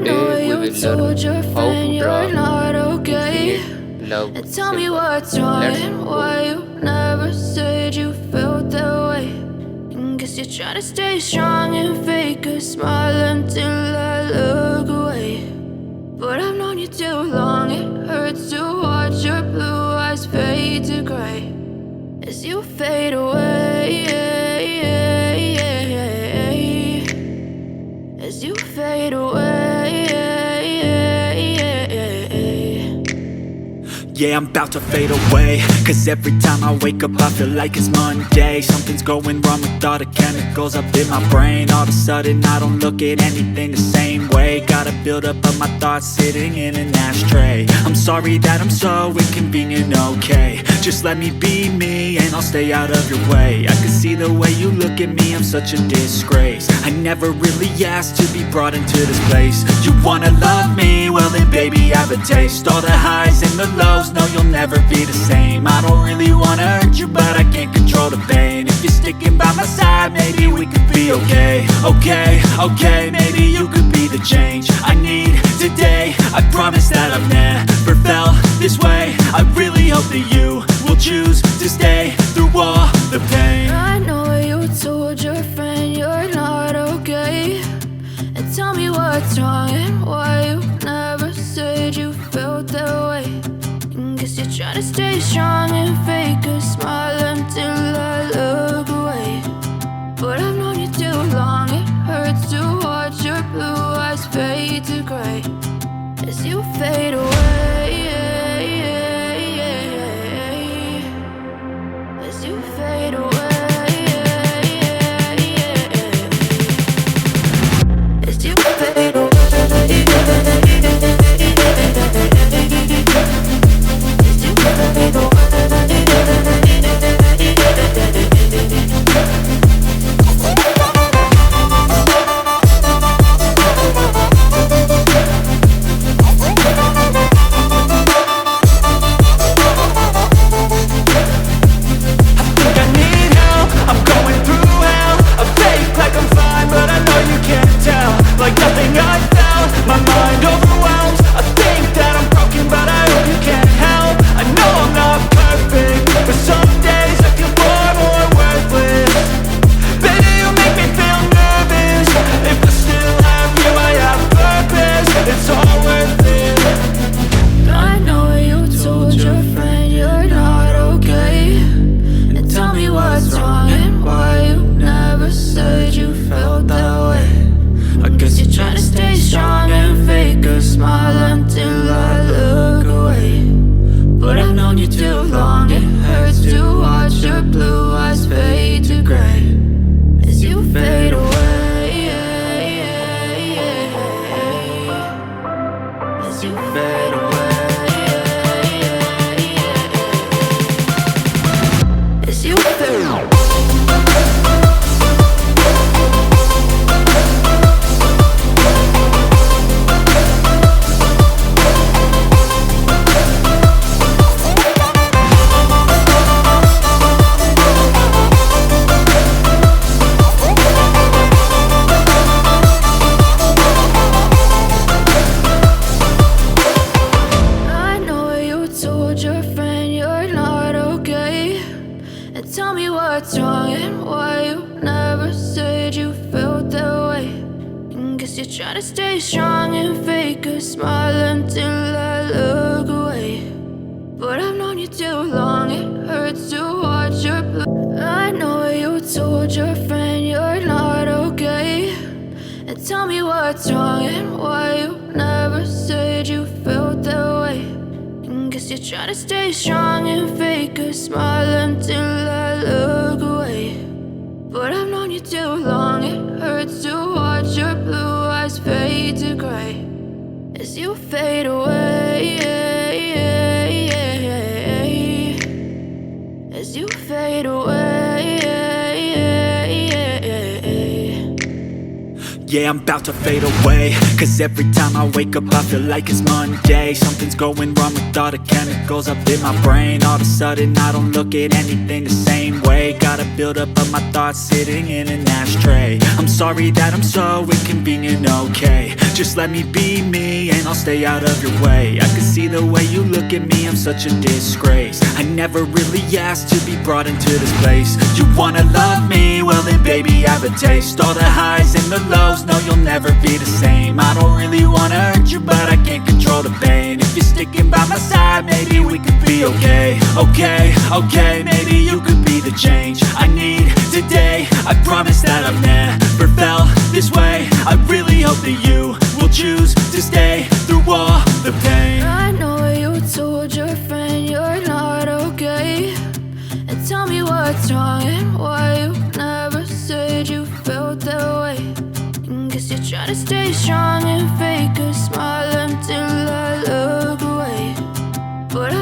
Today we will learn how to draw infinite love And tell me symbol. what's wrong Let's and go. why you never said you felt that way. And guess you're trying to stay strong and fake a smile until I look away. But I've known you too long, it hurts to watch your blue eyes fade to gray as you fade away, as you fade away. Yeah, I'm about to fade away, cause every time I wake up I feel like it's Monday. Something's going wrong with all the chemicals up in my brain. All of a sudden I don't look at anything the same way. Gotta build up of my thoughts sitting in an ashtray. I'm sorry that I'm so inconvenient, okay. Just let me be me and I'll stay out of your way. I can see the way you look at me, I'm such a disgrace. I never really asked to be brought into this place. You wanna love me? Well then baby I have a taste. All the highs and the lows, no you'll never be the same. I don't really wanna hurt you but I can't control the pain. If you're sticking by my side maybe we could be okay. Okay, maybe you could be the change I need today. I promise that I've never felt this way. I really hope that you will choose to stay through all the pain. I know you told your friend you're not okay. And tell me what's wrong and why you never said you felt that way. And guess you're trying to stay strong and fake a smile until I look away. But I've known you too long, it hurts to watch your blue eyes fade to gray as you fade away, as you fade away, as you fade away, as you fade away. Like nothing I felt, my mind overwhelmed. I think that I'm broken, but I hope you can't help. I know I'm not perfect, but some days I feel far more worthless. Baby, you make me feel nervous. If I still have you, I have purpose. It's all worth it. I know you told your friend you're not okay. And tell me what's wrong and why you never said you felt that way. I guess you're trying to stay strong and fake a smile until I look away. But I've known you too long, it hurts to watch your blue eyes fade to gray as you fade away, as you fade away, as you fade away. Tell me what's wrong and why you never said you felt that way. And guess you're trying to stay strong and fake a smile until I look away. But I've known you too long, it hurts to watch your blue. I know you told your friend you're not okay. And tell me what's wrong and why you never said you felt that way. Guess you're trying to stay strong and fake a smile until I look away. But I've known you too long, it hurts to watch your blue eyes fade to gray as you fade away, as you fade away. Yeah, I'm about to fade away, cause every time I wake up I feel like it's Monday. Something's going wrong with all the chemicals up in my brain. All of a sudden I don't look at anything the same way. Gotta build up of my thoughts sitting in an ashtray. I'm sorry that I'm so inconvenient, okay. Just let me be me and I'll stay out of your way. I can see the way you look at me, I'm such a disgrace. I never really asked to be brought into this place. You wanna love me? Well then baby, have a taste. All the highs and the lows, no you'll never be the same. I don't really wanna hurt you, but I can't control the pain. If you're sticking by my side, maybe we could be okay. Okay, maybe you could be the change I need today. I promise that I've never felt this way. I really hope that you will choose to stay through all the pain. I know you told your friend you're not okay, and tell me what's wrong and why you never said you felt that way. And guess you're trying to stay strong and fake a smile until I look away. But